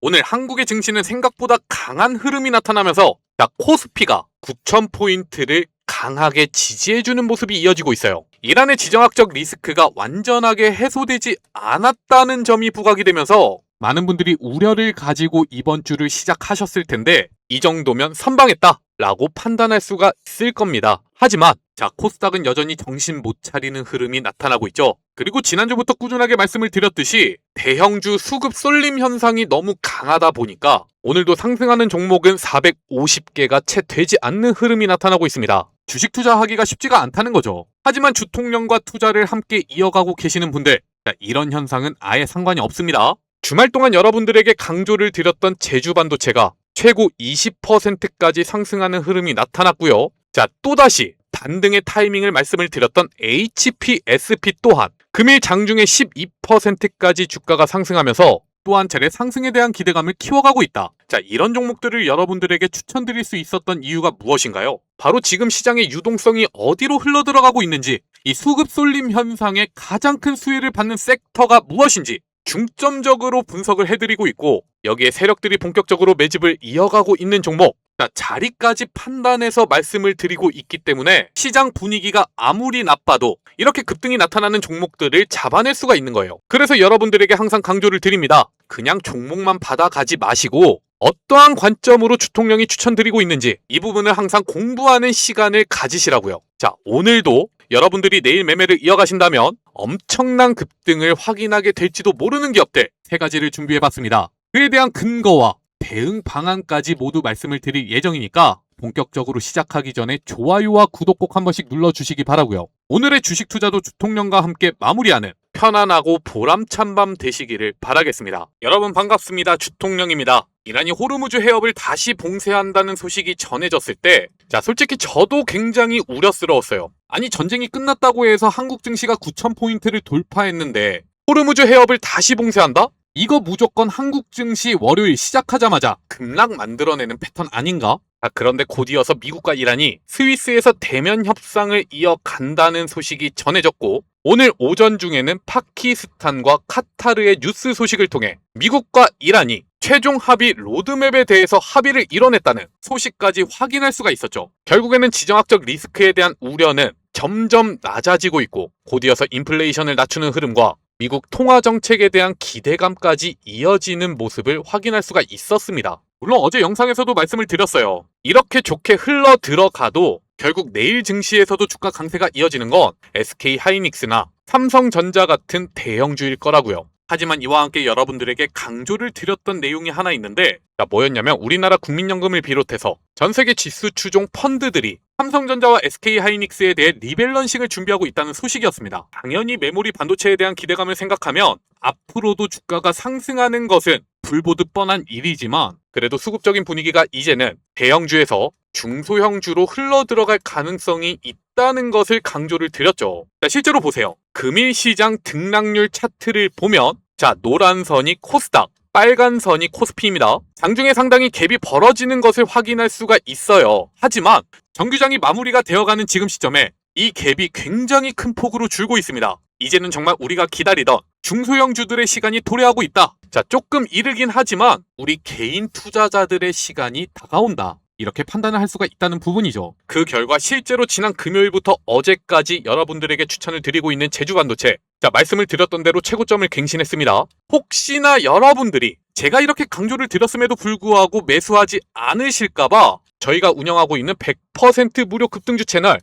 오늘 한국의 증시는 생각보다 강한 흐름이 나타나면서 코스피가 9,000포인트를 강하게 지지해주는 모습이 이어지고 있어요. 이란의 지정학적 리스크가 완전하게 해소되지 않았다는 점이 부각이 되면서 많은 분들이 우려를 가지고 이번 주를 시작하셨을 텐데 이 정도면 선방했다 라고 판단할 수가 있을 겁니다. 하지만 코스닥은 여전히 정신 못 차리는 흐름이 나타나고 있죠. 그리고 지난주부터 꾸준하게 말씀을 드렸듯이 대형주 수급 쏠림 현상이 너무 강하다 보니까 오늘도 상승하는 종목은 450개가 채 되지 않는 흐름이 나타나고 있습니다. 주식 투자하기가 쉽지가 않다는 거죠. 하지만 주통령과 투자를 함께 이어가고 계시는 분들, 이런 현상은 아예 상관이 없습니다. 주말 동안 여러분들에게 강조를 드렸던 제주반도체가 최고 20%까지 상승하는 흐름이 나타났고요. 또다시 반등의 타이밍을 말씀을 드렸던 HPSP 또한 금일 장중에 12%까지 주가가 상승하면서 또 한 차례 상승에 대한 기대감을 키워가고 있다. 이런 종목들을 여러분들에게 추천드릴 수 있었던 이유가 무엇인가요? 바로 지금 시장의 유동성이 어디로 흘러들어가고 있는지, 이 수급 쏠림 현상의 가장 큰 수혜를 받는 섹터가 무엇인지 중점적으로 분석을 해드리고 있고, 여기에 세력들이 본격적으로 매집을 이어가고 있는 종목, 자리까지 판단해서 말씀을 드리고 있기 때문에 시장 분위기가 아무리 나빠도 이렇게 급등이 나타나는 종목들을 잡아낼 수가 있는 거예요. 그래서 여러분들에게 항상 강조를 드립니다. 그냥 종목만 받아가지 마시고 어떠한 관점으로 주통령이 추천드리고 있는지 이 부분을 항상 공부하는 시간을 가지시라고요. 오늘도 여러분들이 내일 매매를 이어가신다면 엄청난 급등을 확인하게 될지도 모르는 기업들 3가지를 준비해봤습니다. 그에 대한 근거와 대응 방안까지 모두 말씀을 드릴 예정이니까 본격적으로 시작하기 전에 좋아요와 구독 꼭 한 번씩 눌러주시기 바라고요. 오늘의 주식 투자도 주통령과 함께 마무리하는 편안하고 보람찬 밤 되시기를 바라겠습니다. 여러분 반갑습니다. 주통령입니다. 이란이 호르무즈 해협을 다시 봉쇄한다는 소식이 전해졌을 때 솔직히 저도 굉장히 우려스러웠어요. 아니 전쟁이 끝났다고 해서 한국 증시가 9,000포인트를 돌파했는데 호르무즈 해협을 다시 봉쇄한다? 이거 무조건 한국 증시 월요일 시작하자마자 급락 만들어내는 패턴 아닌가? 그런데 곧 이어서 미국과 이란이 스위스에서 대면 협상을 이어간다는 소식이 전해졌고, 오늘 오전 중에는 파키스탄과 카타르의 뉴스 소식을 통해 미국과 이란이 최종 합의 로드맵에 대해서 합의를 이뤄냈다는 소식까지 확인할 수가 있었죠. 결국에는 지정학적 리스크에 대한 우려는 점점 낮아지고 있고, 곧 이어서 인플레이션을 낮추는 흐름과 미국 통화 정책에 대한 기대감까지 이어지는 모습을 확인할 수가 있었습니다. 물론 어제 영상에서도 말씀을 드렸어요. 이렇게 좋게 흘러 들어가도 결국 내일 증시에서도 주가 강세가 이어지는 건 SK 하이닉스나 삼성전자 같은 대형주일 거라고요. 하지만 이와 함께 여러분들에게 강조를 드렸던 내용이 하나 있는데 뭐였냐면 우리나라 국민연금을 비롯해서 전세계 지수 추종 펀드들이 삼성전자와 SK 하이닉스에 대해 리밸런싱을 준비하고 있다는 소식이었습니다. 당연히 메모리 반도체에 대한 기대감을 생각하면 앞으로도 주가가 상승하는 것은 불보듯 뻔한 일이지만 그래도 수급적인 분위기가 이제는 대형주에서 중소형주로 흘러들어갈 가능성이 있다는 것을 강조를 드렸죠. 실제로 보세요. 금일 시장 등락률 차트를 보면 노란 선이 코스닥, 빨간 선이 코스피입니다. 장중에 상당히 갭이 벌어지는 것을 확인할 수가 있어요. 하지만 정규장이 마무리가 되어가는 지금 시점에 이 갭이 굉장히 큰 폭으로 줄고 있습니다. 이제는 정말 우리가 기다리던 중소형주들의 시간이 도래하고 있다. 조금 이르긴 하지만 우리 개인 투자자들의 시간이 다가온다. 이렇게 판단을 할 수가 있다는 부분이죠. 그 결과 실제로 지난 금요일부터 어제까지 여러분들에게 추천을 드리고 있는 제주반도체, 말씀을 드렸던 대로 최고점을 갱신했습니다. 혹시나 여러분들이 제가 이렇게 강조를 드렸음에도 불구하고 매수하지 않으실까봐 저희가 운영하고 있는 100% 무료 급등주 채널,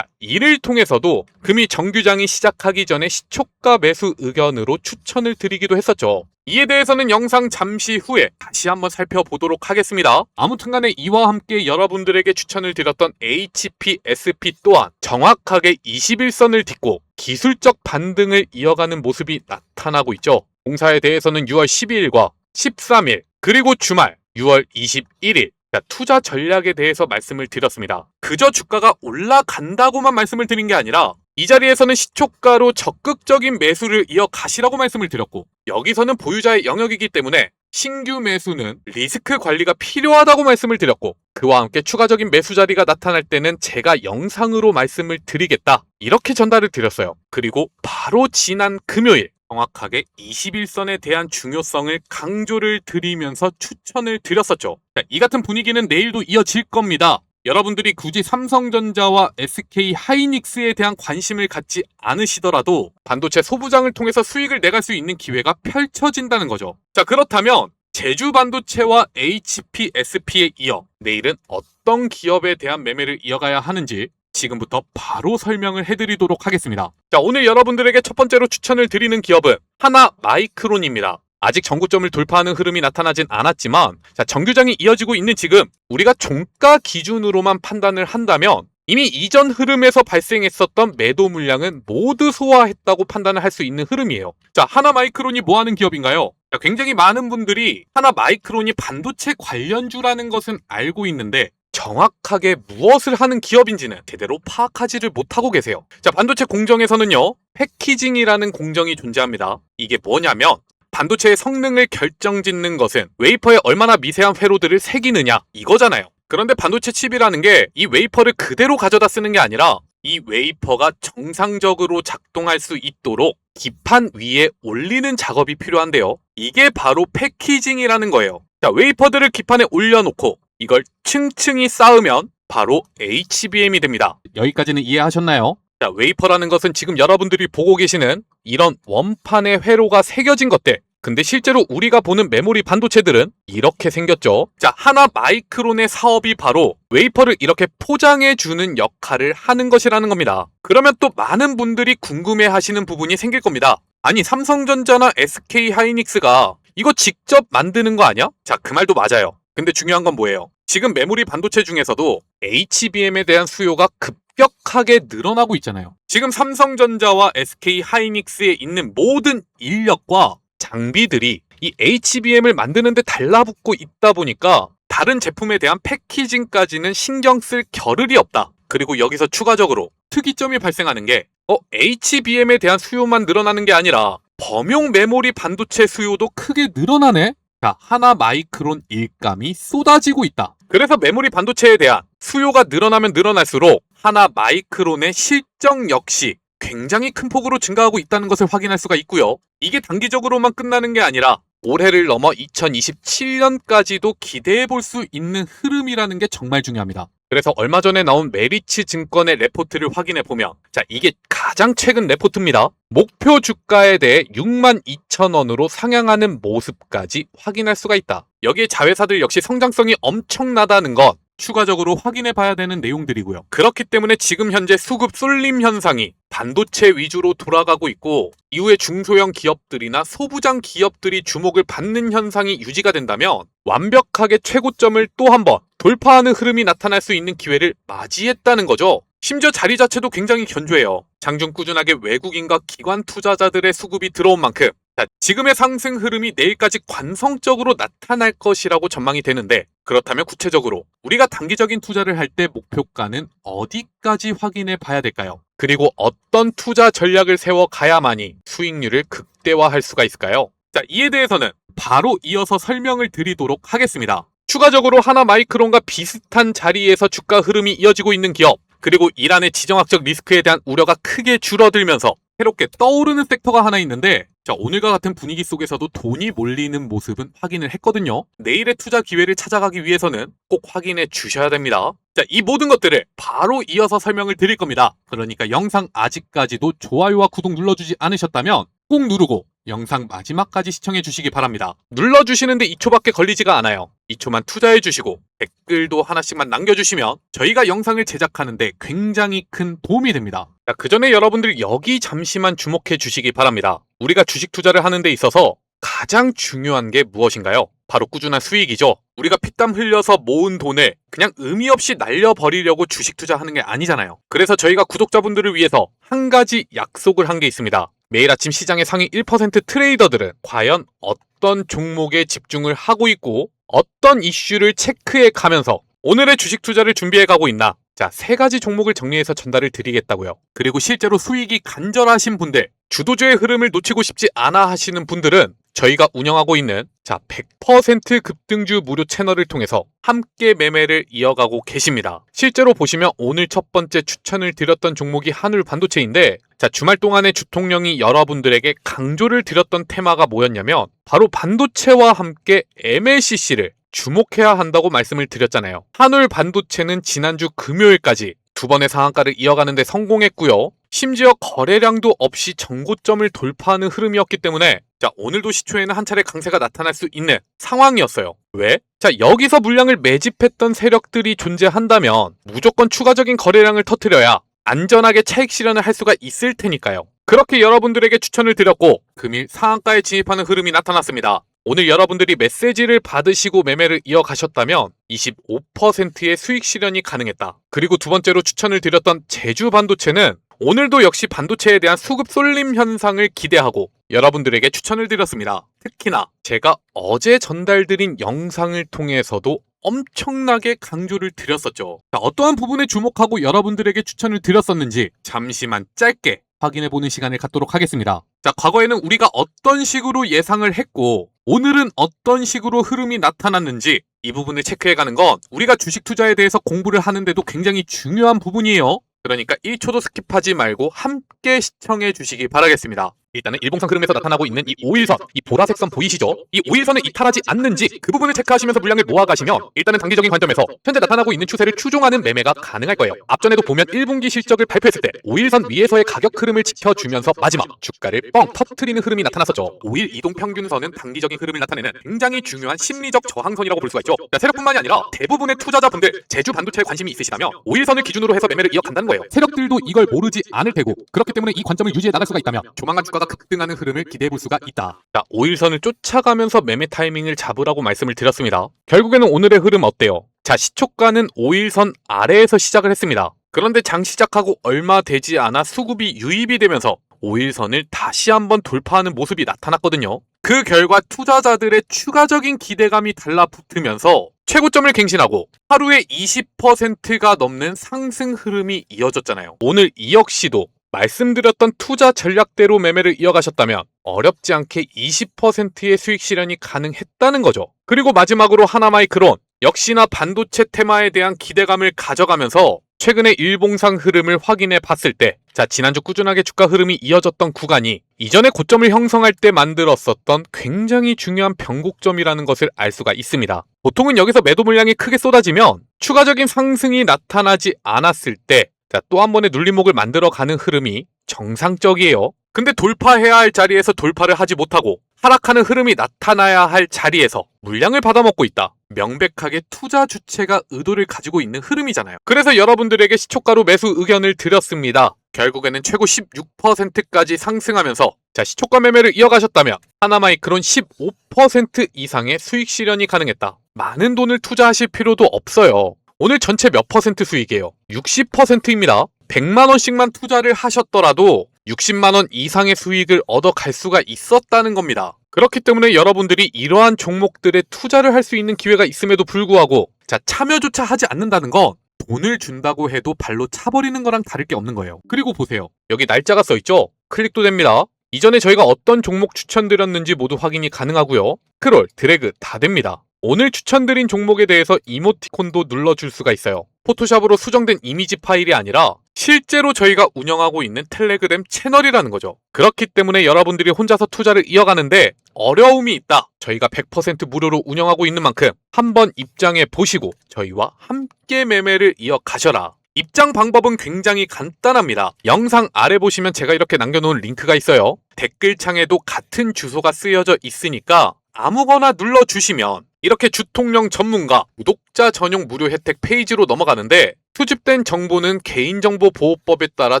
이를 통해서도 금일 정규장이 시작하기 전에 시초가 매수 의견으로 추천을 드리기도 했었죠. 이에 대해서는 영상 잠시 후에 다시 한번 살펴보도록 하겠습니다. 아무튼간에 이와 함께 여러분들에게 추천을 드렸던 HPSP 또한 정확하게 21선을 딛고 기술적 반등을 이어가는 모습이 나타나고 있죠. 공사에 대해서는 6월 12일과 13일 그리고 주말 6월 21일 투자 전략에 대해서 말씀을 드렸습니다. 그저 주가가 올라간다고만 말씀을 드린 게 아니라 이 자리에서는 시초가로 적극적인 매수를 이어가시라고 말씀을 드렸고, 여기서는 보유자의 영역이기 때문에 신규 매수는 리스크 관리가 필요하다고 말씀을 드렸고, 그와 함께 추가적인 매수 자리가 나타날 때는 제가 영상으로 말씀을 드리겠다, 이렇게 전달을 드렸어요. 그리고 바로 지난 금요일 정확하게 21선에 대한 중요성을 강조를 드리면서 추천을 드렸었죠. 자, 이 같은 분위기는 내일도 이어질 겁니다. 여러분들이 굳이 삼성전자와 SK 하이닉스에 대한 관심을 갖지 않으시더라도 반도체 소부장을 통해서 수익을 내갈 수 있는 기회가 펼쳐진다는 거죠. 자, 그렇다면 제주 반도체와 HPSP에 이어 내일은 어떤 기업에 대한 매매를 이어가야 하는지 지금부터 바로 설명을 해드리도록 하겠습니다. 자, 오늘 여러분들에게 첫 번째로 추천을 드리는 기업은 하나마이크론입니다. 아직 정고점을 돌파하는 흐름이 나타나진 않았지만 자, 정규장이 이어지고 있는 지금 우리가 종가 기준으로만 판단을 한다면 이미 이전 흐름에서 발생했었던 매도 물량은 모두 소화했다고 판단을 할 수 있는 흐름이에요. 자, 하나마이크론이 뭐하는 기업인가요? 자, 굉장히 많은 분들이 하나마이크론이 반도체 관련주라는 것은 알고 있는데 정확하게 무엇을 하는 기업인지는 제대로 파악하지를 못하고 계세요. 자, 반도체 공정에서는요, 패키징이라는 공정이 존재합니다. 이게 뭐냐면 반도체의 성능을 결정짓는 것은 웨이퍼에 얼마나 미세한 회로들을 새기느냐 이거잖아요. 그런데 반도체 칩이라는 게 이 웨이퍼를 그대로 가져다 쓰는 게 아니라 이 웨이퍼가 정상적으로 작동할 수 있도록 기판 위에 올리는 작업이 필요한데요. 이게 바로 패키징이라는 거예요. 자, 웨이퍼들을 기판에 올려놓고 이걸 층층이 쌓으면 바로 HBM이 됩니다. 여기까지는 이해하셨나요? 자, 웨이퍼라는 것은 지금 여러분들이 보고 계시는 이런 원판의 회로가 새겨진 것들. 근데 실제로 우리가 보는 메모리 반도체들은 이렇게 생겼죠. 자, 하나마이크론의 사업이 바로 웨이퍼를 이렇게 포장해주는 역할을 하는 것이라는 겁니다. 그러면 또 많은 분들이 궁금해하시는 부분이 생길 겁니다. 아니, 삼성전자나 SK 하이닉스가 이거 직접 만드는 거 아니야? 자, 그 말도 맞아요. 근데 중요한 건 뭐예요? 지금 메모리 반도체 중에서도 HBM에 대한 수요가 급격하게 늘어나고 있잖아요. 지금 삼성전자와 SK 하이닉스에 있는 모든 인력과 장비들이 이 HBM을 만드는데 달라붙고 있다 보니까 다른 제품에 대한 패키징까지는 신경 쓸 겨를이 없다. 그리고 여기서 추가적으로 특이점이 발생하는 게 HBM에 대한 수요만 늘어나는 게 아니라 범용 메모리 반도체 수요도 크게 늘어나네? 자, 하나마이크론 일감이 쏟아지고 있다. 그래서 메모리 반도체에 대한 수요가 늘어나면 늘어날수록 하나마이크론의 실적 역시 굉장히 큰 폭으로 증가하고 있다는 것을 확인할 수가 있고요. 이게 단기적으로만 끝나는 게 아니라 올해를 넘어 2027년까지도 기대해 볼 수 있는 흐름이라는 게 정말 중요합니다. 그래서 얼마 전에 나온 메리츠 증권의 레포트를 확인해 보면 자, 이게 가장 최근 레포트입니다. 목표 주가에 대해 62,000원으로 상향하는 모습까지 확인할 수가 있다. 여기에 자회사들 역시 성장성이 엄청나다는 것 추가적으로 확인해 봐야 되는 내용들이고요. 그렇기 때문에 지금 현재 수급 쏠림 현상이 반도체 위주로 돌아가고 있고 이후에 중소형 기업들이나 소부장 기업들이 주목을 받는 현상이 유지가 된다면 완벽하게 최고점을 또 한 번 돌파하는 흐름이 나타날 수 있는 기회를 맞이했다는 거죠. 심지어 자리 자체도 굉장히 견조해요. 장중 꾸준하게 외국인과 기관 투자자들의 수급이 들어온 만큼 자, 지금의 상승 흐름이 내일까지 관성적으로 나타날 것이라고 전망이 되는데 그렇다면 구체적으로 우리가 단기적인 투자를 할 때 목표가는 어디까지 확인해 봐야 될까요? 그리고 어떤 투자 전략을 세워 가야만이 수익률을 극대화할 수가 있을까요? 자, 이에 대해서는 바로 이어서 설명을 드리도록 하겠습니다. 추가적으로 하나마이크론과 비슷한 자리에서 주가 흐름이 이어지고 있는 기업 그리고 이란의 지정학적 리스크에 대한 우려가 크게 줄어들면서 새롭게 떠오르는 섹터가 하나 있는데 자, 오늘과 같은 분위기 속에서도 돈이 몰리는 모습은 확인을 했거든요. 내일의 투자 기회를 찾아가기 위해서는 꼭 확인해 주셔야 됩니다. 자, 이 모든 것들을 바로 이어서 설명을 드릴 겁니다. 그러니까 영상 아직까지도 좋아요와 구독 눌러주지 않으셨다면 꼭 누르고 영상 마지막까지 시청해 주시기 바랍니다. 눌러주시는데 2초밖에 걸리지가 않아요. 2초만 투자해 주시고 댓글도 하나씩만 남겨주시면 저희가 영상을 제작하는데 굉장히 큰 도움이 됩니다. 자, 그 전에 여러분들 여기 잠시만 주목해 주시기 바랍니다. 우리가 주식 투자를 하는 데 있어서 가장 중요한 게 무엇인가요? 바로 꾸준한 수익이죠. 우리가 피땀 흘려서 모은 돈을 그냥 의미 없이 날려버리려고 주식 투자하는 게 아니잖아요. 그래서 저희가 구독자분들을 위해서 한 가지 약속을 한 게 있습니다. 매일 아침 시장의 상위 1% 트레이더들은 과연 어떤 종목에 집중을 하고 있고 어떤 이슈를 체크해 가면서 오늘의 주식 투자를 준비해 가고 있나? 자, 3가지 종목을 정리해서 전달을 드리겠다고요. 그리고 실제로 수익이 간절하신 분들, 주도주의 흐름을 놓치고 싶지 않아 하시는 분들은 저희가 운영하고 있는 100% 급등주 무료 채널을 통해서 함께 매매를 이어가고 계십니다. 실제로 보시면 오늘 첫 번째 추천을 드렸던 종목이 한울 반도체인데 주말 동안에 주통령이 여러분들에게 강조를 드렸던 테마가 뭐였냐면 바로 반도체와 함께 MLCC를 주목해야 한다고 말씀을 드렸잖아요. 한울 반도체는 지난주 금요일까지 두 번의 상한가를 이어가는 데 성공했고요. 심지어 거래량도 없이 정고점을 돌파하는 흐름이었기 때문에 오늘도 시초에는 한 차례 강세가 나타날 수 있는 상황이었어요. 왜? 여기서 물량을 매집했던 세력들이 존재한다면 무조건 추가적인 거래량을 터뜨려야 안전하게 차익 실현을 할 수가 있을 테니까요. 그렇게 여러분들에게 추천을 드렸고 금일 상한가에 진입하는 흐름이 나타났습니다. 오늘 여러분들이 메시지를 받으시고 매매를 이어가셨다면 25%의 수익 실현이 가능했다. 그리고 두 번째로 추천을 드렸던 제주 반도체는 오늘도 역시 반도체에 대한 수급 쏠림 현상을 기대하고 여러분들에게 추천을 드렸습니다. 특히나 제가 어제 전달드린 영상을 통해서도 엄청나게 강조를 드렸었죠. 어떠한 부분에 주목하고 여러분들에게 추천을 드렸었는지 잠시만 짧게 확인해보는 시간을 갖도록 하겠습니다. 과거에는 우리가 어떤 식으로 예상을 했고 오늘은 어떤 식으로 흐름이 나타났는지 이 부분을 체크해가는 건 우리가 주식 투자에 대해서 공부를 하는데도 굉장히 중요한 부분이에요. 그러니까 1초도 스킵하지 말고 함께 시청해 주시기 바라겠습니다. 일단은 일봉상 흐름에서 나타나고 있는 이 5일선, 이 보라색 선 보이시죠? 이 5일선을 이탈하지 않는지 그 부분을 체크하시면서 물량을 모아가시면 일단은 단기적인 관점에서 현재 나타나고 있는 추세를 추종하는 매매가 가능할 거예요. 앞전에도 보면 1분기 실적을 발표했을 때 5일선 위에서의 가격 흐름을 지켜주면서 마지막 주가를 뻥 터트리는 흐름이 나타났었죠. 5일 이동 평균선은 단기적인 흐름을 나타내는 굉장히 중요한 심리적 저항선이라고 볼 수가 있죠. 세력뿐만이 아니라 대부분의 투자자분들 제주 반도체에 관심이 있으시다면 5일선을 기준으로 해서 매매를 이어간다는 거예요. 세력들도 이걸 모르지 않을 테고 그렇기 때문에 이 관점을 유지해 나갈 수가 있다면 조만간 주가가 급등하는 흐름을 기대해 볼 수가 있다. 5일선을 쫓아가면서 매매 타이밍을 잡으라고 말씀을 드렸습니다. 결국에는 오늘의 흐름 어때요? 시초가는 5일선 아래에서 시작을 했습니다. 그런데 장 시작하고 얼마 되지 않아 수급이 유입이 되면서 5일선을 다시 한번 돌파하는 모습이 나타났거든요. 그 결과 투자자들의 추가적인 기대감이 달라붙으면서 최고점을 갱신하고 하루에 20%가 넘는 상승 흐름이 이어졌잖아요. 오늘 이 역시도 말씀드렸던 투자 전략대로 매매를 이어가셨다면 어렵지 않게 20%의 수익 실현이 가능했다는 거죠. 그리고 마지막으로 하나마이크론 역시나 반도체 테마에 대한 기대감을 가져가면서 최근의 일봉상 흐름을 확인해 봤을 때 지난주 꾸준하게 주가 흐름이 이어졌던 구간이 이전에 고점을 형성할 때 만들었었던 굉장히 중요한 변곡점이라는 것을 알 수가 있습니다. 보통은 여기서 매도 물량이 크게 쏟아지면 추가적인 상승이 나타나지 않았을 때 또 한 번의 눌림목을 만들어가는 흐름이 정상적이에요. 근데 돌파해야 할 자리에서 돌파를 하지 못하고 하락하는 흐름이 나타나야 할 자리에서 물량을 받아먹고 있다. 명백하게 투자 주체가 의도를 가지고 있는 흐름이잖아요. 그래서 여러분들에게 시초가로 매수 의견을 드렸습니다. 결국에는 최고 16%까지 상승하면서 시초가 매매를 이어가셨다면 하나마이크론 15% 이상의 수익 실현이 가능했다. 많은 돈을 투자하실 필요도 없어요. 오늘 전체 몇 퍼센트 수익이에요? 60%입니다. 100만원씩만 투자를 하셨더라도 60만원 이상의 수익을 얻어갈 수가 있었다는 겁니다. 그렇기 때문에 여러분들이 이러한 종목들에 투자를 할 수 있는 기회가 있음에도 불구하고 참여조차 하지 않는다는 건 돈을 준다고 해도 발로 차버리는 거랑 다를 게 없는 거예요. 그리고 보세요. 여기 날짜가 써있죠? 클릭도 됩니다. 이전에 저희가 어떤 종목 추천드렸는지 모두 확인이 가능하고요. 스크롤, 드래그 다 됩니다. 오늘 추천드린 종목에 대해서 이모티콘도 눌러줄 수가 있어요. 포토샵으로 수정된 이미지 파일이 아니라 실제로 저희가 운영하고 있는 텔레그램 채널이라는 거죠. 그렇기 때문에 여러분들이 혼자서 투자를 이어가는데 어려움이 있다. 저희가 100% 무료로 운영하고 있는 만큼 한번 입장해 보시고 저희와 함께 매매를 이어가셔라. 입장 방법은 굉장히 간단합니다. 영상 아래 보시면 제가 이렇게 남겨놓은 링크가 있어요. 댓글창에도 같은 주소가 쓰여져 있으니까 아무거나 눌러주시면 이렇게 주통령 전문가 구독자 전용 무료 혜택 페이지로 넘어가는데 수집된 정보는 개인정보보호법에 따라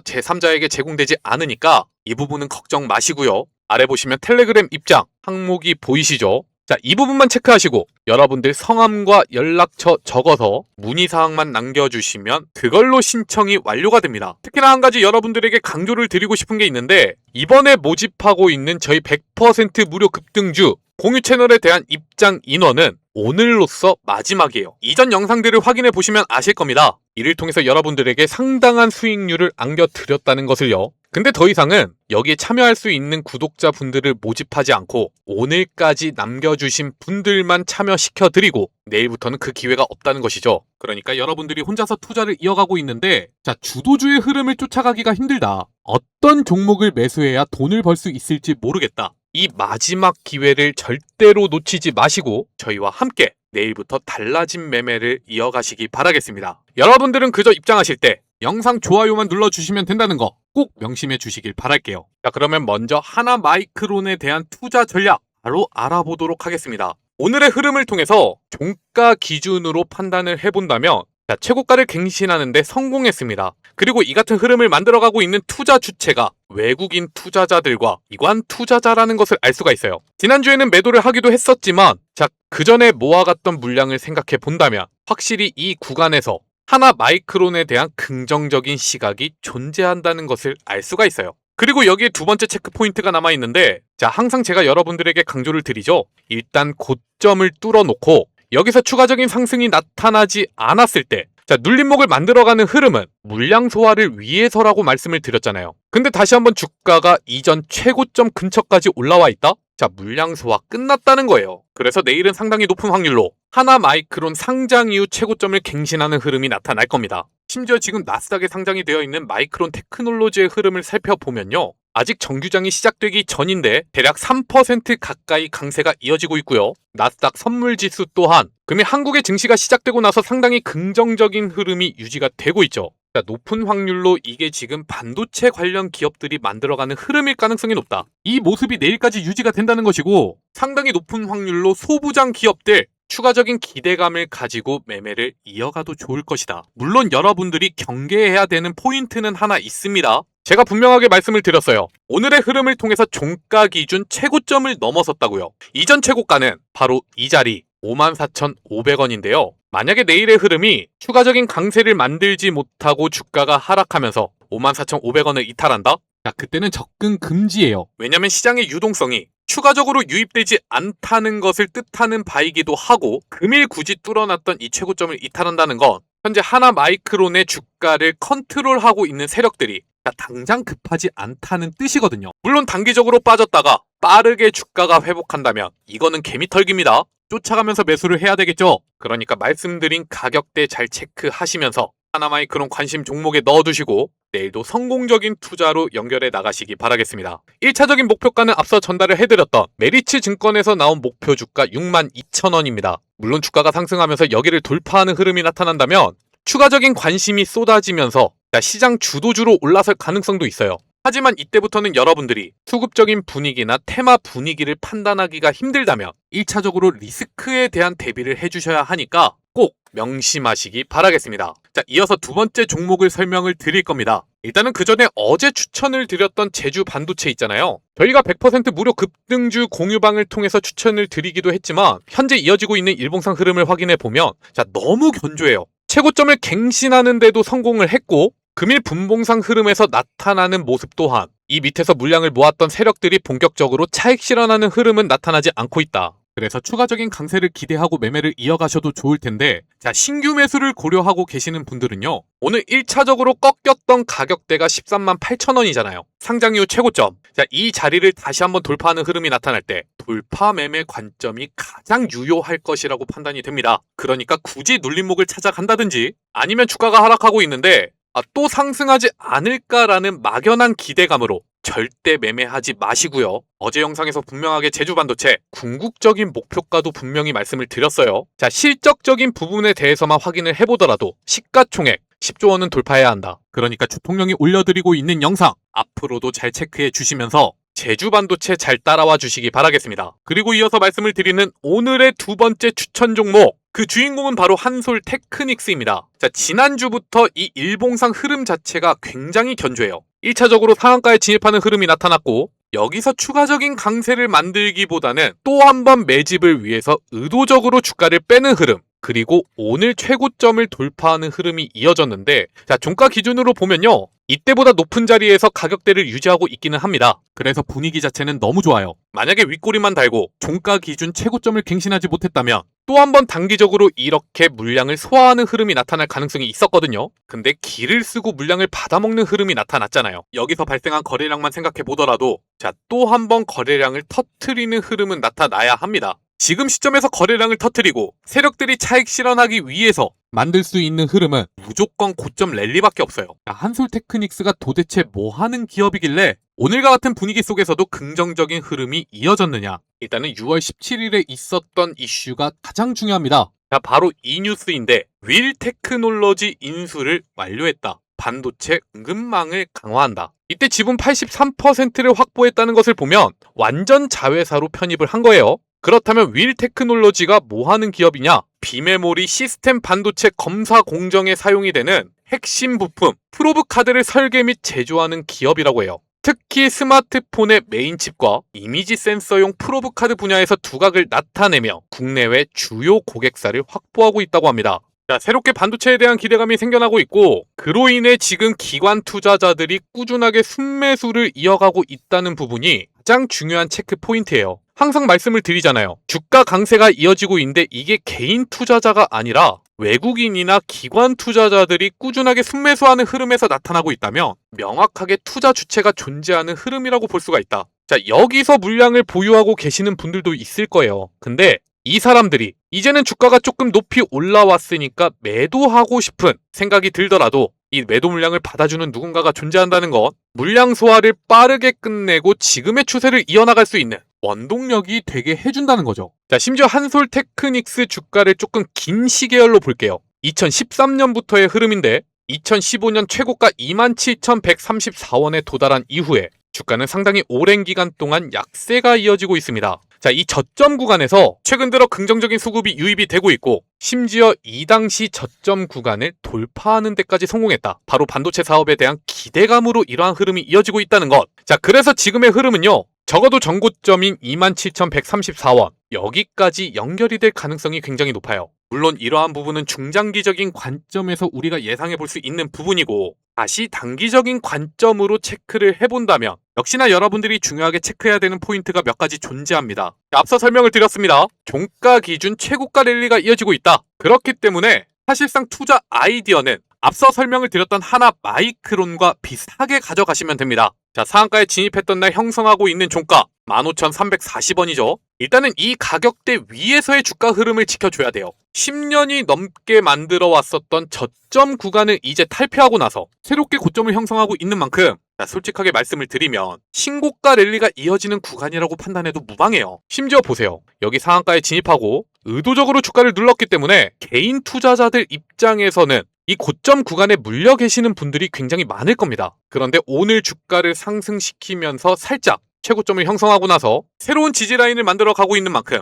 제3자에게 제공되지 않으니까 이 부분은 걱정 마시고요. 아래 보시면 텔레그램 입장 항목이 보이시죠? 이 부분만 체크하시고 여러분들 성함과 연락처 적어서 문의사항만 남겨주시면 그걸로 신청이 완료가 됩니다. 특히나 한 가지 여러분들에게 강조를 드리고 싶은 게 있는데 이번에 모집하고 있는 저희 100% 무료 급등주 공유 채널에 대한 입장 인원은 오늘로써 마지막이에요. 이전 영상들을 확인해 보시면 아실 겁니다. 이를 통해서 여러분들에게 상당한 수익률을 안겨드렸다는 것을요. 근데 더 이상은 여기에 참여할 수 있는 구독자분들을 모집하지 않고 오늘까지 남겨주신 분들만 참여시켜드리고 내일부터는 그 기회가 없다는 것이죠. 그러니까 여러분들이 혼자서 투자를 이어가고 있는데 자, 주도주의 흐름을 쫓아가기가 힘들다. 어떤 종목을 매수해야 돈을 벌 수 있을지 모르겠다. 이 마지막 기회를 절대로 놓치지 마시고 저희와 함께 내일부터 달라진 매매를 이어가시기 바라겠습니다. 여러분들은 그저 입장하실 때 영상 좋아요만 눌러주시면 된다는 거 꼭 명심해 주시길 바랄게요. 자, 그러면 먼저 하나마이크론에 대한 투자 전략 바로 알아보도록 하겠습니다. 오늘의 흐름을 통해서 종가 기준으로 판단을 해본다면 자, 최고가를 갱신하는데 성공했습니다. 그리고 이 같은 흐름을 만들어가고 있는 투자 주체가 외국인 투자자들과 이관 투자자라는 것을 알 수가 있어요. 지난주에는 매도를 하기도 했었지만 자, 그 전에 모아갔던 물량을 생각해 본다면 확실히 이 구간에서 하나마이크론에 대한 긍정적인 시각이 존재한다는 것을 알 수가 있어요. 그리고 여기에 두 번째 체크 포인트가 남아있는데 자, 항상 제가 여러분들에게 강조를 드리죠. 일단 고점을 뚫어놓고 여기서 추가적인 상승이 나타나지 않았을 때 자, 눌림목을 만들어가는 흐름은 물량 소화를 위해서라고 말씀을 드렸잖아요. 근데 다시 한번 주가가 이전 최고점 근처까지 올라와 있다? 자, 물량 소화 끝났다는 거예요. 그래서 내일은 상당히 높은 확률로 하나마이크론 상장 이후 최고점을 갱신하는 흐름이 나타날 겁니다. 심지어 지금 나스닥에 상장이 되어 있는 마이크론 테크놀로지의 흐름을 살펴보면요. 아직 정규장이 시작되기 전인데 대략 3% 가까이 강세가 이어지고 있고요. 나스닥 선물지수 또한 금일 한국의 증시가 시작되고 나서 상당히 긍정적인 흐름이 유지가 되고 있죠. 자, 높은 확률로 이게 지금 반도체 관련 기업들이 만들어가는 흐름일 가능성이 높다. 이 모습이 내일까지 유지가 된다는 것이고 상당히 높은 확률로 소부장 기업들 추가적인 기대감을 가지고 매매를 이어가도 좋을 것이다. 물론 여러분들이 경계해야 되는 포인트는 하나 있습니다. 제가 분명하게 말씀을 드렸어요. 오늘의 흐름을 통해서 종가 기준 최고점을 넘어섰다고요. 이전 최고가는 바로 이 자리 54,500원인데요. 만약에 내일의 흐름이 추가적인 강세를 만들지 못하고 주가가 하락하면서 54,500원을 이탈한다? 자, 그때는 접근 금지예요. 왜냐면 시장의 유동성이 추가적으로 유입되지 않다는 것을 뜻하는 바이기도 하고 금일 굳이 뚫어놨던 이 최고점을 이탈한다는 건 현재 하나마이크론의 주가를 컨트롤하고 있는 세력들이 당장 급하지 않다는 뜻이거든요. 물론 단기적으로 빠졌다가 빠르게 주가가 회복한다면 이거는 개미털기입니다. 쫓아가면서 매수를 해야 되겠죠. 그러니까 말씀드린 가격대 잘 체크하시면서 하나마이크론 관심 종목에 넣어두시고 내일도 성공적인 투자로 연결해 나가시기 바라겠습니다. 1차적인 목표가는 앞서 전달을 해드렸던 메리츠 증권에서 나온 목표 주가 62,000원입니다. 물론 주가가 상승하면서 여기를 돌파하는 흐름이 나타난다면 추가적인 관심이 쏟아지면서 시장 주도주로 올라설 가능성도 있어요. 하지만 이때부터는 여러분들이 수급적인 분위기나 테마 분위기를 판단하기가 힘들다면 1차적으로 리스크에 대한 대비를 해주셔야 하니까 꼭 명심하시기 바라겠습니다. 자, 이어서 두 번째 종목을 설명을 드릴 겁니다. 일단은 그 전에 어제 추천을 드렸던 제주 반도체 있잖아요. 저희가 100% 무료 급등주 공유방을 통해서 추천을 드리기도 했지만 현재 이어지고 있는 일봉상 흐름을 확인해 보면 자, 너무 견조해요. 최고점을 갱신하는데도 성공을 했고 금일 분봉상 흐름에서 나타나는 모습 또한 이 밑에서 물량을 모았던 세력들이 본격적으로 차익 실현하는 흐름은 나타나지 않고 있다. 그래서 추가적인 강세를 기대하고 매매를 이어가셔도 좋을 텐데 자, 신규 매수를 고려하고 계시는 분들은요. 오늘 1차적으로 꺾였던 가격대가 138,000원이잖아요. 상장 이후 최고점. 자, 이 자리를 다시 한번 돌파하는 흐름이 나타날 때 돌파 매매 관점이 가장 유효할 것이라고 판단이 됩니다. 그러니까 굳이 눌림목을 찾아간다든지 아니면 주가가 하락하고 있는데 또 상승하지 않을까라는 막연한 기대감으로 절대 매매하지 마시고요. 어제 영상에서 분명하게 제주반도체 궁극적인 목표가도 분명히 말씀을 드렸어요. 자, 실적적인 부분에 대해서만 확인을 해보더라도 시가총액 10조 원은 돌파해야 한다. 그러니까 주통령이 올려드리고 있는 영상 앞으로도 잘 체크해 주시면서 제주반도체 잘 따라와 주시기 바라겠습니다. 그리고 이어서 말씀을 드리는 오늘의 두 번째 추천 종목, 그 주인공은 바로 한솔 테크닉스입니다. 자, 지난주부터 이 일봉상 흐름 자체가 굉장히 견조해요. 1차적으로 상한가에 진입하는 흐름이 나타났고 여기서 추가적인 강세를 만들기보다는 또 한 번 매집을 위해서 의도적으로 주가를 빼는 흐름, 그리고 오늘 최고점을 돌파하는 흐름이 이어졌는데 자, 종가 기준으로 보면요. 이때보다 높은 자리에서 가격대를 유지하고 있기는 합니다. 그래서 분위기 자체는 너무 좋아요. 만약에 윗꼬리만 달고 종가 기준 최고점을 갱신하지 못했다면 또 한 번 단기적으로 이렇게 물량을 소화하는 흐름이 나타날 가능성이 있었거든요. 근데 기를 쓰고 물량을 받아먹는 흐름이 나타났잖아요. 여기서 발생한 거래량만 생각해 보더라도 자, 또 한 번 거래량을 터트리는 흐름은 나타나야 합니다. 지금 시점에서 거래량을 터트리고 세력들이 차익 실현하기 위해서 만들 수 있는 흐름은 무조건 고점 랠리밖에 없어요. 한솔테크닉스가 도대체 뭐 하는 기업이길래 오늘과 같은 분위기 속에서도 긍정적인 흐름이 이어졌느냐? 일단은 6월 17일에 있었던 이슈가 가장 중요합니다. 자, 바로 이 뉴스인데 윌 테크놀로지 인수를 완료했다. 반도체 응급망을 강화한다. 이때 지분 83%를 확보했다는 것을 보면 완전 자회사로 편입을 한 거예요. 그렇다면 윌 테크놀로지가 뭐 하는 기업이냐? 비메모리 시스템 반도체 검사 공정에 사용이 되는 핵심 부품 프로브 카드를 설계 및 제조하는 기업이라고 해요. 특히 스마트폰의 메인 칩과 이미지 센서용 프로브 카드 분야에서 두각을 나타내며 국내외 주요 고객사를 확보하고 있다고 합니다. 자, 새롭게 반도체에 대한 기대감이 생겨나고 있고 그로 인해 지금 기관 투자자들이 꾸준하게 순매수를 이어가고 있다는 부분이 가장 중요한 체크 포인트예요. 항상 말씀을 드리잖아요. 주가 강세가 이어지고 있는데 이게 개인 투자자가 아니라 외국인이나 기관 투자자들이 꾸준하게 순매수하는 흐름에서 나타나고 있다면 명확하게 투자 주체가 존재하는 흐름이라고 볼 수가 있다. 자, 여기서 물량을 보유하고 계시는 분들도 있을 거예요. 근데 이 사람들이 이제는 주가가 조금 높이 올라왔으니까 매도하고 싶은 생각이 들더라도 이 매도 물량을 받아주는 누군가가 존재한다는 것, 물량 소화를 빠르게 끝내고 지금의 추세를 이어나갈 수 있는 원동력이 되게 해준다는 거죠. 자, 심지어 한솔테크닉스 주가를 조금 긴 시계열로 볼게요. 2013년부터의 흐름인데 2015년 최고가 27,134원에 도달한 이후에 주가는 상당히 오랜 기간 동안 약세가 이어지고 있습니다. 자, 이 저점 구간에서 최근 들어 긍정적인 수급이 유입이 되고 있고 심지어 이 당시 저점 구간을 돌파하는 데까지 성공했다. 바로 반도체 사업에 대한 기대감으로 이러한 흐름이 이어지고 있다는 것. 자, 그래서 지금의 흐름은요. 적어도 전고점인 27,134원 여기까지 연결이 될 가능성이 굉장히 높아요. 물론 이러한 부분은 중장기적인 관점에서 우리가 예상해 볼 수 있는 부분이고 다시 단기적인 관점으로 체크를 해본다면 역시나 여러분들이 중요하게 체크해야 되는 포인트가 몇 가지 존재합니다. 앞서 설명을 드렸습니다. 종가 기준 최고가 랠리가 이어지고 있다. 그렇기 때문에 사실상 투자 아이디어는 앞서 설명을 드렸던 하나 마이크론과 비슷하게 가져가시면 됩니다. 자, 상한가에 진입했던 날 형성하고 있는 종가 15,340원이죠. 일단은 이 가격대 위에서의 주가 흐름을 지켜줘야 돼요. 10년이 넘게 만들어 왔었던 저점 구간을 이제 탈피하고 나서 새롭게 고점을 형성하고 있는 만큼 자, 솔직하게 말씀을 드리면 신고가 랠리가 이어지는 구간이라고 판단해도 무방해요. 심지어 보세요. 여기 상한가에 진입하고 의도적으로 주가를 눌렀기 때문에 개인 투자자들 입장에서는 이 고점 구간에 물려 계시는 분들이 굉장히 많을 겁니다. 그런데 오늘 주가를 상승시키면서 살짝 최고점을 형성하고 나서 새로운 지지라인을 만들어 가고 있는 만큼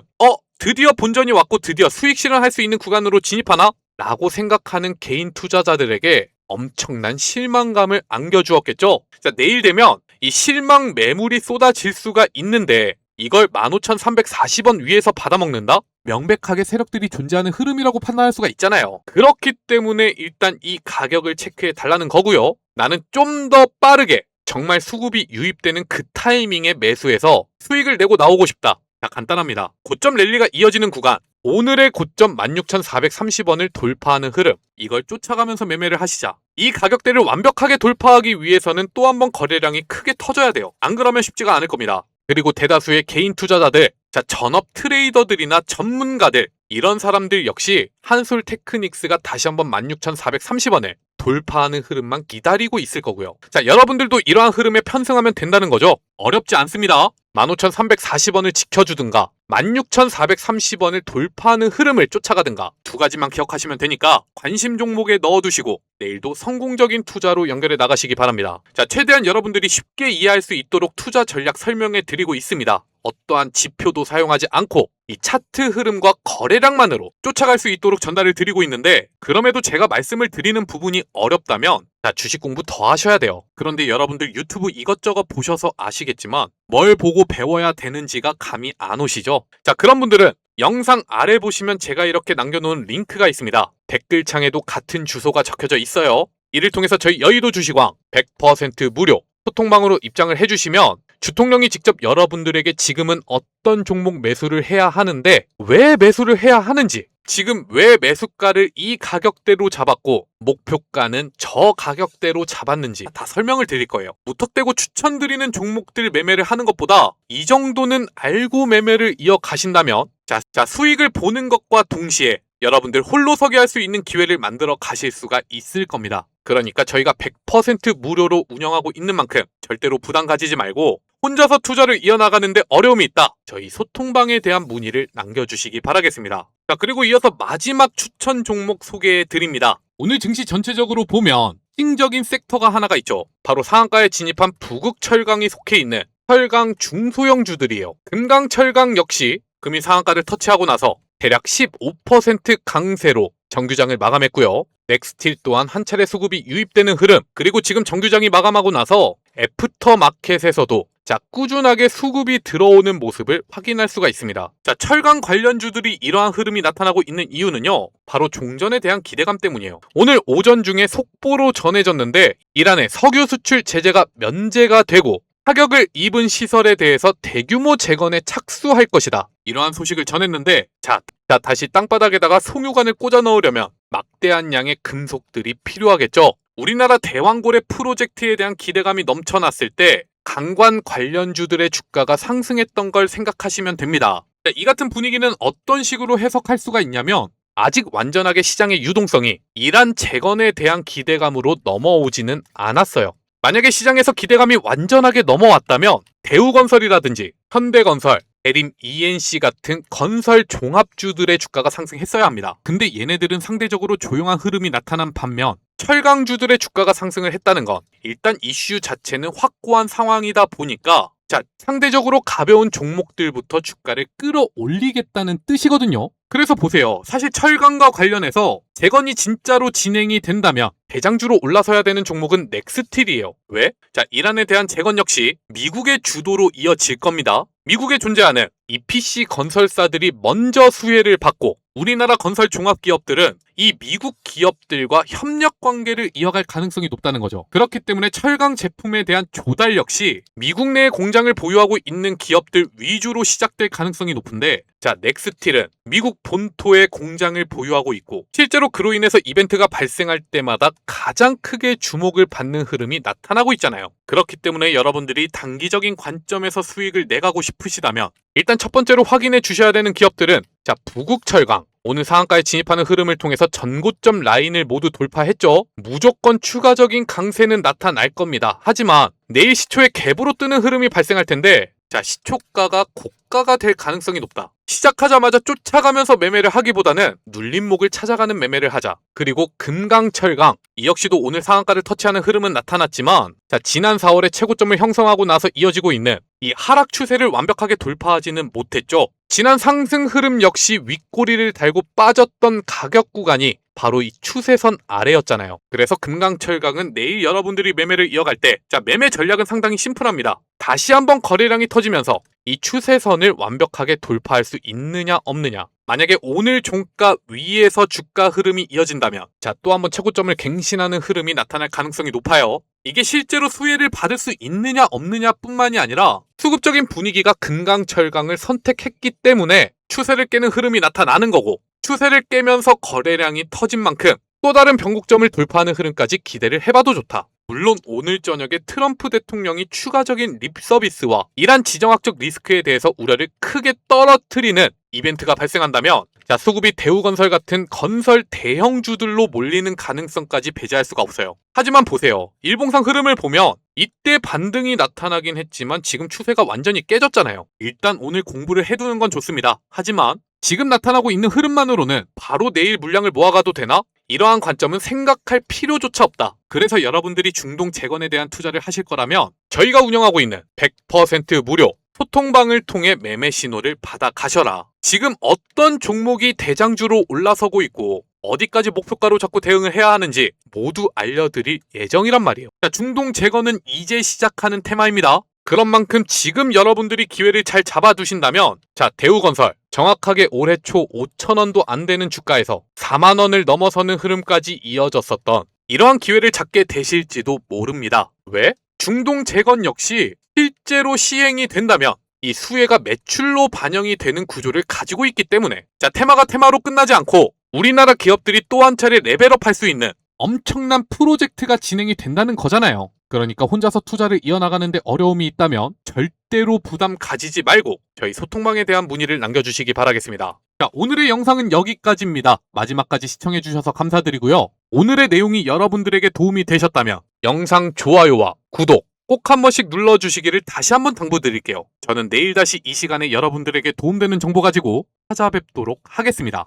드디어 본전이 왔고 드디어 수익 실현할 수 있는 구간으로 진입하나? 라고 생각하는 개인 투자자들에게 엄청난 실망감을 안겨주었겠죠? 자, 내일 되면 이 실망 매물이 쏟아질 수가 있는데 이걸 15,340원 위에서 받아먹는다? 명백하게 세력들이 존재하는 흐름이라고 판단할 수가 있잖아요. 그렇기 때문에 일단 이 가격을 체크해 달라는 거고요. 나는 좀 더 빠르게 정말 수급이 유입되는 그 타이밍에 매수해서 수익을 내고 나오고 싶다. 자, 간단합니다. 고점 랠리가 이어지는 구간, 오늘의 고점 16,430원을 돌파하는 흐름, 이걸 쫓아가면서 매매를 하시자. 이 가격대를 완벽하게 돌파하기 위해서는 또 한 번 거래량이 크게 터져야 돼요. 안 그러면 쉽지가 않을 겁니다. 그리고 대다수의 개인 투자자들, 자, 전업 트레이더들이나 전문가들, 이런 사람들 역시 한솔테크닉스가 다시 한번 16,430원을 돌파하는 흐름만 기다리고 있을 거고요. 자, 여러분들도 이러한 흐름에 편승하면 된다는 거죠. 어렵지 않습니다. 15,340원을 지켜주든가 16,430원을 돌파하는 흐름을 쫓아가든가 두 가지만 기억하시면 되니까 관심 종목에 넣어두시고 내일도 성공적인 투자로 연결해 나가시기 바랍니다. 자, 최대한 여러분들이 쉽게 이해할 수 있도록 투자 전략 설명해 드리고 있습니다. 어떠한 지표도 사용하지 않고 이 차트 흐름과 거래량만으로 쫓아갈 수 있도록 전달을 드리고 있는데 그럼에도 제가 말씀을 드리는 부분이 어렵다면 자, 주식 공부 더 하셔야 돼요. 그런데 여러분들 유튜브 이것저것 보셔서 아시겠지만 뭘 보고 배워야 되는지가 감이 안 오시죠? 자, 그런 분들은 영상 아래 보시면 제가 이렇게 남겨놓은 링크가 있습니다. 댓글창에도 같은 주소가 적혀져 있어요. 이를 통해서 저희 여의도 주식왕 100% 무료 소통방으로 입장을 해주시면 주통령이 직접 여러분들에게 지금은 어떤 종목 매수를 해야 하는데 왜 매수를 해야 하는지, 지금 왜 매수가를 이 가격대로 잡았고 목표가는 저 가격대로 잡았는지 다 설명을 드릴 거예요. 무턱대고 추천드리는 종목들 매매를 하는 것보다 이 정도는 알고 매매를 이어가신다면 자, 수익을 보는 것과 동시에 여러분들 홀로서기 할 수 있는 기회를 만들어 가실 수가 있을 겁니다. 그러니까 저희가 100% 무료로 운영하고 있는 만큼 절대로 부담 가지지 말고 혼자서 투자를 이어나가는데 어려움이 있다, 저희 소통방에 대한 문의를 남겨주시기 바라겠습니다. 자, 그리고 이어서 마지막 추천 종목 소개해 드립니다. 오늘 증시 전체적으로 보면 특징적인 섹터가 하나가 있죠. 바로 상한가에 진입한 부국철강이 속해 있는 철강 중소형주들이에요. 금강철강 역시 금일 상한가를 터치하고 나서 대략 15% 강세로 정규장을 마감했고요. 넥스틸 또한 한 차례 수급이 유입되는 흐름, 그리고 지금 정규장이 마감하고 나서 애프터마켓에서도 꾸준하게 수급이 들어오는 모습을 확인할 수가 있습니다. 철강 관련주들이 이러한 흐름이 나타나고 있는 이유는요, 바로 종전에 대한 기대감 때문이에요. 오늘 오전 중에 속보로 전해졌는데 이란의 석유 수출 제재가 면제가 되고 타격을 입은 시설에 대해서 대규모 재건에 착수할 것이다, 이러한 소식을 전했는데 다시 땅바닥에다가 송유관을 꽂아 넣으려면 막대한 양의 금속들이 필요하겠죠. 우리나라 대왕고래 프로젝트에 대한 기대감이 넘쳐났을 때 강관 관련주들의 주가가 상승했던 걸 생각하시면 됩니다. 이 같은 분위기는 어떤 식으로 해석할 수가 있냐면, 아직 완전하게 시장의 유동성이 이란 재건에 대한 기대감으로 넘어오지는 않았어요. 만약에 시장에서 기대감이 완전하게 넘어왔다면 대우건설이라든지 현대건설, 대림 ENC 같은 건설 종합주들의 주가가 상승했어야 합니다. 근데 얘네들은 상대적으로 조용한 흐름이 나타난 반면 철강주들의 주가가 상승을 했다는 건 일단 이슈 자체는 확고한 상황이다 보니까 상대적으로 가벼운 종목들부터 주가를 끌어올리겠다는 뜻이거든요. 그래서 보세요. 사실 철강과 관련해서 재건이 진짜로 진행이 된다면 대장주로 올라서야 되는 종목은 넥스틸이에요. 왜? 이란에 대한 재건 역시 미국의 주도로 이어질 겁니다. 미국에 존재하는 EPC 건설사들이 먼저 수혜를 받고 우리나라 건설 종합기업들은 이 미국 기업들과 협력 관계를 이어갈 가능성이 높다는 거죠. 그렇기 때문에 철강 제품에 대한 조달 역시 미국 내에 공장을 보유하고 있는 기업들 위주로 시작될 가능성이 높은데, 넥스틸은 미국 본토에 공장을 보유하고 있고 실제로 그로 인해서 이벤트가 발생할 때마다 가장 크게 주목을 받는 흐름이 나타나고 있잖아요. 그렇기 때문에 여러분들이 단기적인 관점에서 수익을 내가고 싶으시다면 일단 첫 번째로 확인해 주셔야 되는 기업들은 부국철강, 오늘 상한가에 진입하는 흐름을 통해서 전고점 라인을 모두 돌파했죠. 무조건 추가적인 강세는 나타날 겁니다. 하지만 내일 시초에 갭으로 뜨는 흐름이 발생할 텐데 시초가가 고가가 될 가능성이 높다. 시작하자마자 쫓아가면서 매매를 하기보다는 눌림목을 찾아가는 매매를 하자. 그리고 금강철강, 이 역시도 오늘 상한가를 터치하는 흐름은 나타났지만 지난 4월에 최고점을 형성하고 나서 이어지고 있는 이 하락 추세를 완벽하게 돌파하지는 못했죠. 지난 상승 흐름 역시 윗꼬리를 달고 빠졌던 가격 구간이 바로 이 추세선 아래였잖아요. 그래서 금강철강은 내일 여러분들이 매매를 이어갈 때 매매 전략은 상당히 심플합니다. 다시 한번 거래량이 터지면서 이 추세선을 완벽하게 돌파할 수 있느냐 없느냐. 만약에 오늘 종가 위에서 주가 흐름이 이어진다면 또 한번 최고점을 갱신하는 흐름이 나타날 가능성이 높아요. 이게 실제로 수혜를 받을 수 있느냐 없느냐 뿐만이 아니라 수급적인 분위기가 금강철강을 선택했기 때문에 추세를 깨는 흐름이 나타나는 거고, 추세를 깨면서 거래량이 터진 만큼 또 다른 변곡점을 돌파하는 흐름까지 기대를 해봐도 좋다. 물론 오늘 저녁에 트럼프 대통령이 추가적인 립 서비스와 이란 지정학적 리스크에 대해서 우려를 크게 떨어뜨리는 이벤트가 발생한다면 수급이 대우건설 같은 건설 대형주들로 몰리는 가능성까지 배제할 수가 없어요. 하지만 보세요. 일봉상 흐름을 보면 이때 반등이 나타나긴 했지만 지금 추세가 완전히 깨졌잖아요. 일단 오늘 공부를 해두는 건 좋습니다. 하지만 지금 나타나고 있는 흐름만으로는 바로 내일 물량을 모아가도 되나? 이러한 관점은 생각할 필요조차 없다. 그래서 여러분들이 중동 재건에 대한 투자를 하실 거라면 저희가 운영하고 있는 100% 무료 소통방을 통해 매매 신호를 받아 가셔라. 지금 어떤 종목이 대장주로 올라서고 있고 어디까지 목표가로 잡고 대응을 해야 하는지 모두 알려드릴 예정이란 말이에요. 중동 재건은 이제 시작하는 테마입니다. 그런 만큼 지금 여러분들이 기회를 잘 잡아두신다면 대우건설 정확하게 올해 초 5천원도 안 되는 주가에서 4만원을 넘어서는 흐름까지 이어졌었던 이러한 기회를 잡게 되실지도 모릅니다. 왜? 중동 재건 역시 실제로 시행이 된다면 이 수혜가 매출로 반영이 되는 구조를 가지고 있기 때문에 자, 테마가 테마로 끝나지 않고 우리나라 기업들이 또 한 차례 레벨업 할 수 있는 엄청난 프로젝트가 진행이 된다는 거잖아요. 그러니까 혼자서 투자를 이어나가는데 어려움이 있다면 절대로 부담 가지지 말고 저희 소통방에 대한 문의를 남겨주시기 바라겠습니다. 자, 오늘의 영상은 여기까지입니다. 마지막까지 시청해주셔서 감사드리고요. 오늘의 내용이 여러분들에게 도움이 되셨다면 영상 좋아요와 구독 꼭 한 번씩 눌러주시기를 다시 한번 당부드릴게요. 저는 내일 다시 이 시간에 여러분들에게 도움되는 정보 가지고 찾아뵙도록 하겠습니다.